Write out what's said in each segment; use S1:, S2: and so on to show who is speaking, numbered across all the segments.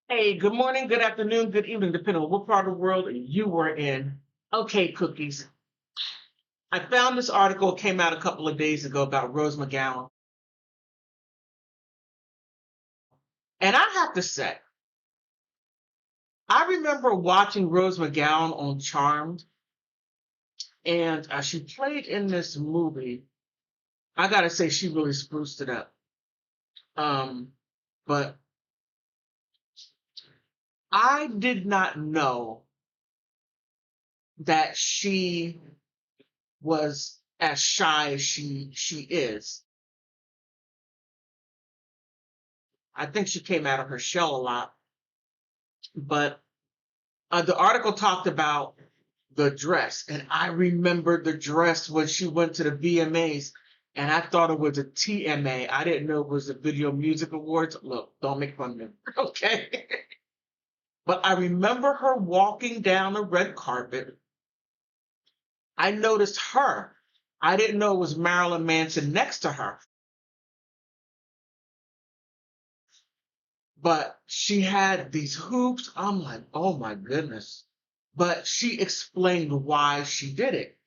S1: Hey, good morning, good afternoon, good evening, depending on what part of the world you were in. Okay, cookies. I found this article, came out a couple of days ago about Rose McGowan. And I have to say, I remember watching Rose McGowan on Charmed, and she played in this movie. I gotta say, she really spruced it up. Um, but I did not know that she was as shy as she is. I think she came out of her shell a lot, but the article talked about the dress, and I remembered the dress when she went to the VMAs, and I thought it was a TMA. I didn't know it was the Video Music Awards. Look, don't make fun of me, okay? But I remember her walking down the red carpet. I noticed her. I didn't know it was Marilyn Manson next to her, but she had these hoops. I'm like, oh my goodness. But she explained why she did it.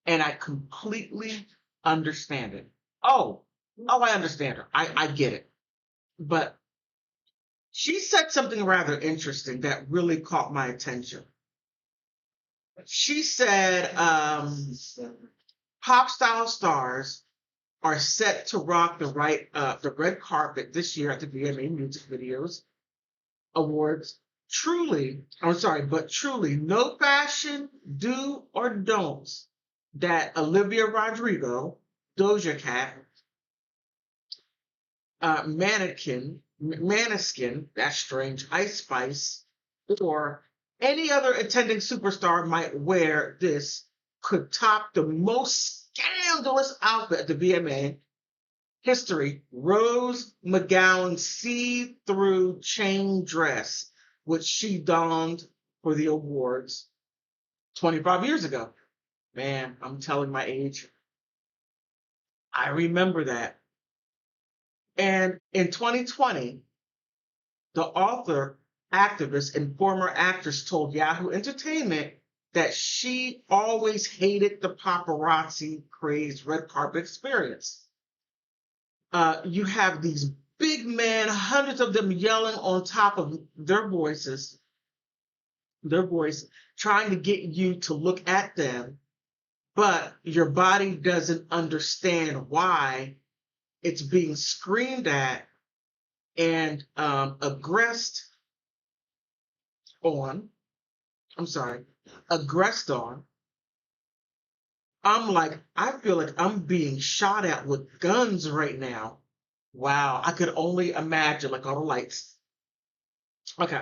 S1: And I completely understand it. I understand her. I get it. But she said something rather interesting that really caught my attention. She said pop style stars are set to rock the red carpet this year at the VMA Music Videos Awards. Truly, no fashion do or don'ts that Olivia Rodrigo, Doja Cat, Maneskin, that's strange, Ice Spice, or any other attending superstar might wear this could top the most scandalous outfit at the VMA history, Rose McGowan's see-through chain dress, which she donned for the awards 25 years ago. Man, I'm telling my age. I remember that. And in 2020, the author, activist, and former actress told Yahoo Entertainment that she always hated the paparazzi crazed red carpet experience. You have these big men, hundreds of them yelling on top of their voice, trying to get you to look at them, but your body doesn't understand why it's being screamed at and aggressed on. I'm sorry, aggressed on. I feel like I'm being shot at with guns right now. Wow, I could only imagine, like all the lights. Okay,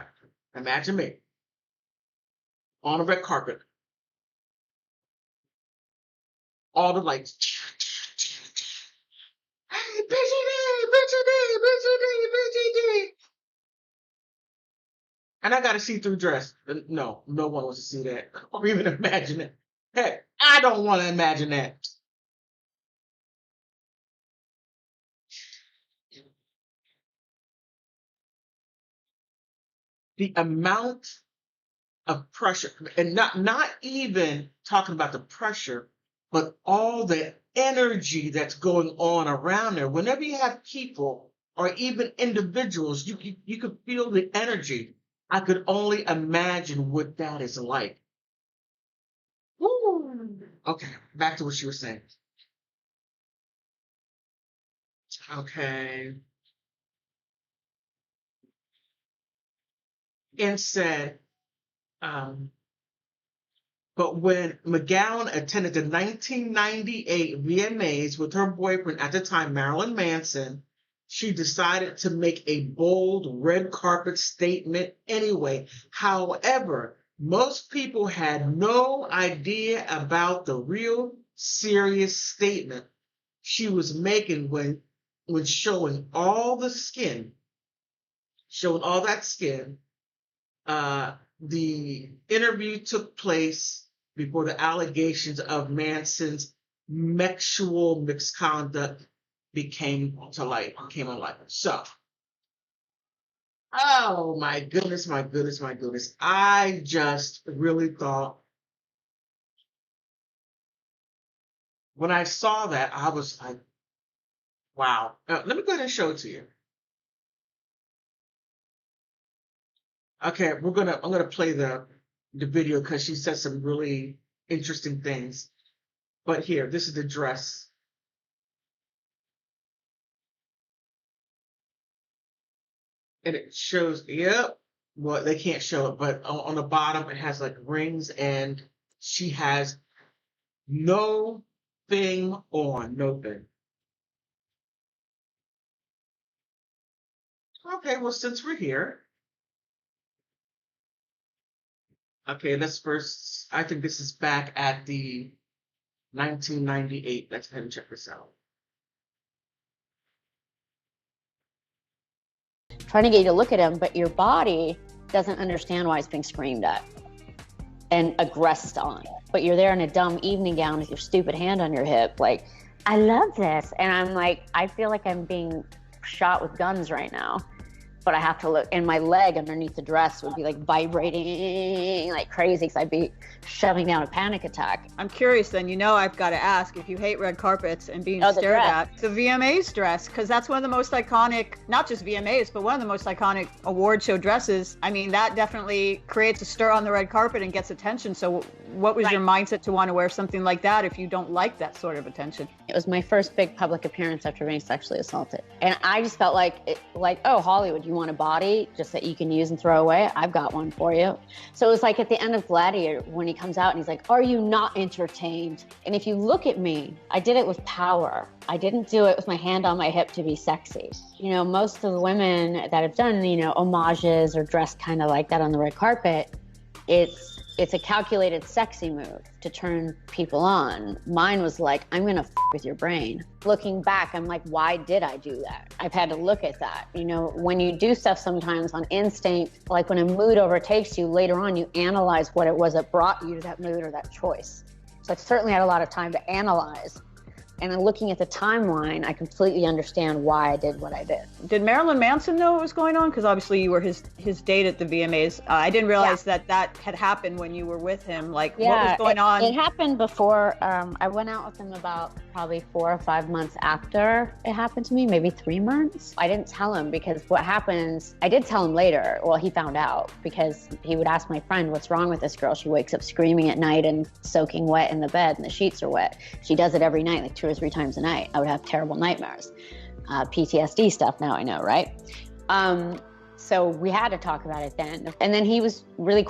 S1: imagine me on a red carpet, all the lights. Hey, BGD, BGD, BGD, BGD. And I got a see-through dress. No, no one wants to see that or even imagine it. Heck, I don't want to imagine that. The amount of pressure, and not even talking about the pressure, but all the energy that's going on around there. Whenever you have people or even individuals, you could feel the energy. I could only imagine what that is like. Woo. Okay, back to what you were saying. Okay, and said, um, but when McGowan attended the 1998 VMAs with her boyfriend at the time, Marilyn Manson, she decided to make a bold red carpet statement anyway. However, most people had no idea about the real serious statement she was making when showing all that skin. The interview took place before the allegations of Manson's sexual misconduct came to light. So Oh my goodness, my goodness, my goodness. I just really thought when I saw that, I was like, wow. Let me go ahead and show it to you. Okay, I'm gonna play the video because she said some really interesting things. But here, this is the dress. And it shows, yep. Well, they can't show it, but on the bottom it has like rings and she has no thing on, no thing. Okay, well, since we're here, okay, let's first, I think this is back at the 1998. Let's go ahead and check this out.
S2: Trying to get you to look at him, but your body doesn't understand why it's being screamed at and aggressed on. But you're there in a dumb evening gown with your stupid hand on your hip, like, I love this. And I'm like, I feel like I'm being shot with guns right now. But I have to look, and my leg underneath the dress would be like vibrating like crazy because I'd be shoving down a panic attack.
S3: I'm curious then, I've got to ask if you hate red carpets and being stared at, the VMAs dress, because that's one of the most iconic, not just VMAs, but one of the most iconic award show dresses. I mean, that definitely creates a stir on the red carpet and gets attention. So what was your mindset to want to wear something like that if you don't like that sort of attention?
S2: It was my first big public appearance after being sexually assaulted. And I just felt like, oh, Hollywood, you want a body just that you can use and throw away? I've got one for you. So it was like at the end of Gladiator when he comes out and he's like, are you not entertained? And if you look at me, I did it with power. I didn't do it with my hand on my hip to be sexy. Most of the women that have done, homages or dressed kind of like that on the red carpet, it's a calculated sexy move to turn people on. Mine was like, I'm gonna with your brain. Looking back, I'm like, why did I do that? I've had to look at that. When you do stuff sometimes on instinct, like when a mood overtakes you, later on you analyze what it was that brought you to that mood or that choice. So I've certainly had a lot of time to analyze. And then looking at the timeline, I completely understand why I did what I did.
S3: Did Marilyn Manson know what was going on? Because obviously you were his date at the VMAs. I didn't realize that had happened when you were with him. Like, what was going on?
S2: It happened before. I went out with him about probably 4 or 5 months after it happened to me, maybe 3 months. I didn't tell him because what happens, I did tell him later. Well, he found out because he would ask my friend, what's wrong with this girl? She wakes up screaming at night and soaking wet in the bed and the sheets are wet. She does it every night, like 2 or 3 times a night. I would have terrible nightmares. PTSD stuff now I know, right? So we had to talk about it then. And then he was really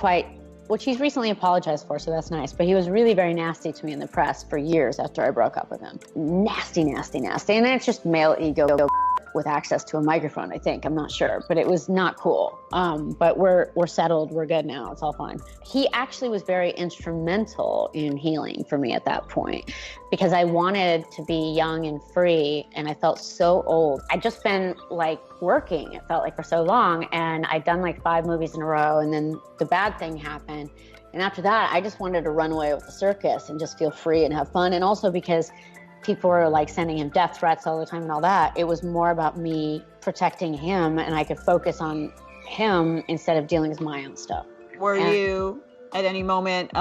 S2: which he's recently apologized for, so that's nice. But he was really very nasty to me in the press for years after I broke up with him. Nasty, nasty, nasty. And then it's just male ego with access to a microphone, I think. I'm not sure, but it was not cool. But we're settled. We're good now. It's all fine. He actually was very instrumental in healing for me at that point because I wanted to be young and free, and I felt so old. I'd just been working, it felt like, for so long, and I'd done 5 movies in a row, and then the bad thing happened. And after that, I just wanted to run away with the circus and just feel free and have fun. And also because people were sending him death threats all the time and all that. It was more about me protecting him, and I could focus on him instead of dealing with my own stuff.
S3: Were you at any moment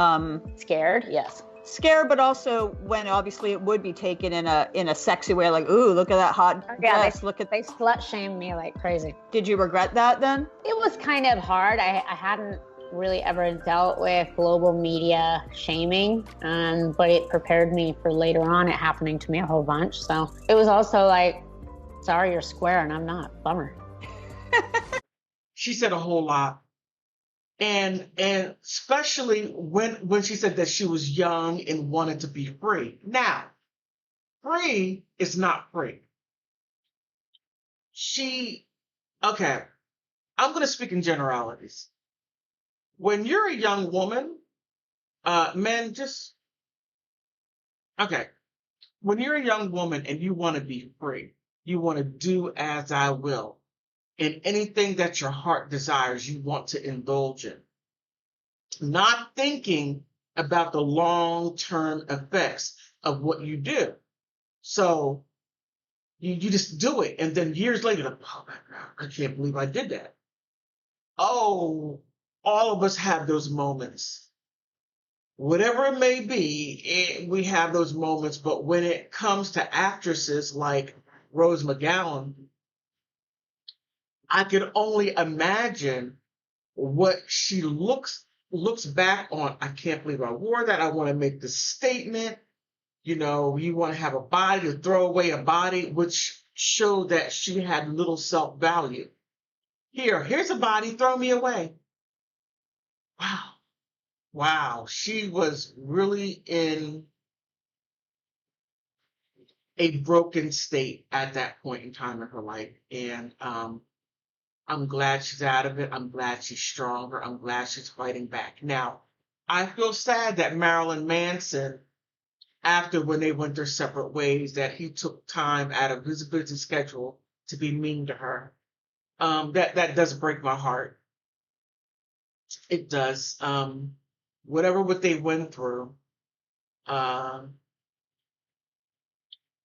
S2: scared? Yes.
S3: Scared, but also when obviously it would be taken in a sexy way, like, ooh, look at that hot dress.
S2: They slut shamed me like crazy.
S3: Did you regret that then?
S2: It was kind of hard. I hadn't really ever dealt with global media shaming, but it prepared me for later on it happening to me a whole bunch. So it was also like, sorry, you're square and I'm not. Bummer.
S1: She said a whole lot. And especially when she said that she was young and wanted to be free. Now, free is not free. Okay, I'm going to speak in generalities. When you're a young woman, men when you're a young woman and you want to be free, you want to do as I will. And anything that your heart desires, you want to indulge in. Not thinking about the long-term effects of what you do. So you just do it. And then years later, oh my God, I can't believe I did that. Oh, all of us have those moments. Whatever it may be, we have those moments. But when it comes to actresses like Rose McGowan, I could only imagine what she looks back on. I can't believe I wore that. I want to make this statement. You know, you want to have a body to throw away a body, which showed that she had little self-value. Here's a body, throw me away. Wow. Wow. She was really in a broken state at that point in time in her life. And I'm glad she's out of it. I'm glad she's stronger. I'm glad she's fighting back. Now, I feel sad that Marilyn Manson, after when they went their separate ways, that he took time out of his busy schedule to be mean to her. That does break my heart. It does. Whatever what they went through. Um,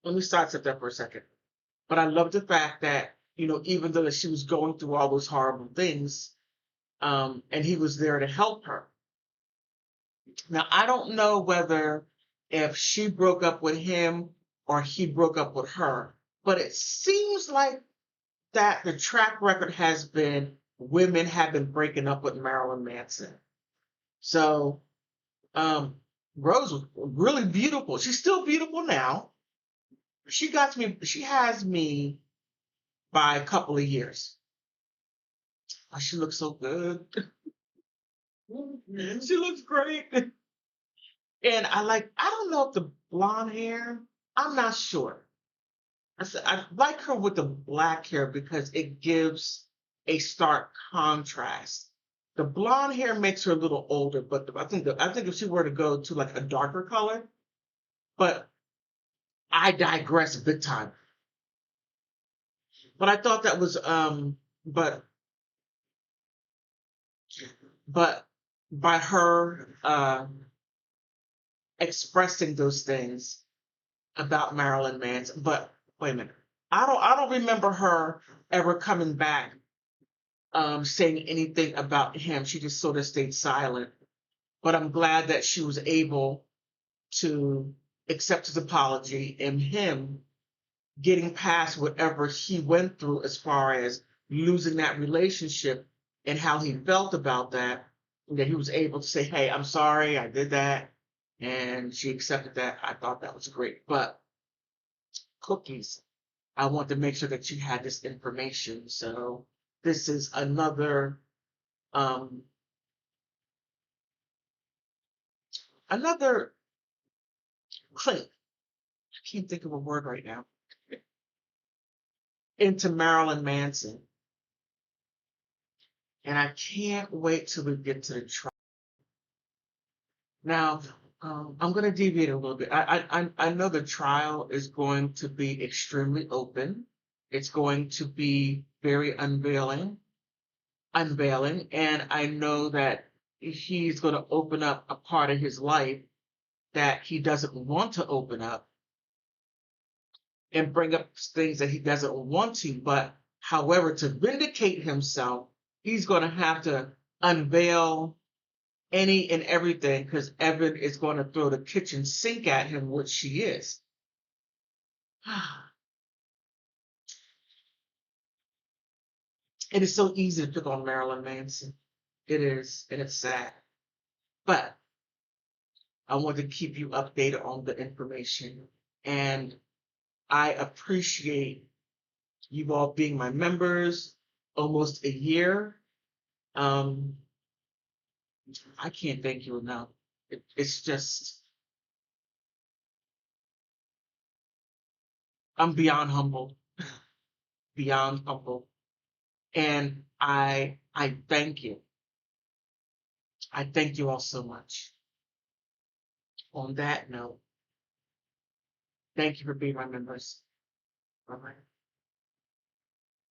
S1: Let me stop there for a second. But I love the fact that, you know, even though that she was going through all those horrible things, and he was there to help her. Now, I don't know whether if she broke up with him or he broke up with her, but it seems like that the track record has been women have been breaking up with Marilyn Manson. So, Rose was really beautiful. She's still beautiful now. She has me by a couple of years. Oh, she looks so good. She looks great. And I don't know if the blonde hair, I'm not sure. I like her with the black hair because it gives a stark contrast. The blonde hair makes her a little older, but I think if she were to go to like a darker color, but I digress big time. But I thought that was but but by her expressing those things about Marilyn Manson. But wait a minute, I don't remember her ever coming back saying anything about him. She just sort of stayed silent. But I'm glad that she was able to accept his apology and him getting past whatever he went through as far as losing that relationship and how he felt about that. And that he was able to say, hey, I'm sorry, I did that. And she accepted that. I thought that was great. But Cookies, I want to make sure that you had this information. So this is um, another clink. I can't think of a word right now. Into Marilyn Manson. And I can't wait till we get to the trial. Now, I'm going to deviate a little bit. I know the trial is going to be extremely open. It's going to be very unveiling, and I know that he's going to open up a part of his life that he doesn't want to open up and bring up things that he doesn't want to. But however, to vindicate himself, he's going to have to unveil any and everything because Evan is going to throw the kitchen sink at him, which she is. It is so easy to pick on Marilyn Manson. It is, and it's sad. But I want to keep you updated on the information. And I appreciate you all being my members almost a year. Um, I can't thank you enough. It's just, I'm beyond humble, beyond humble. And I thank you. I thank you all so much. On that note, thank you for being my members. Bye bye.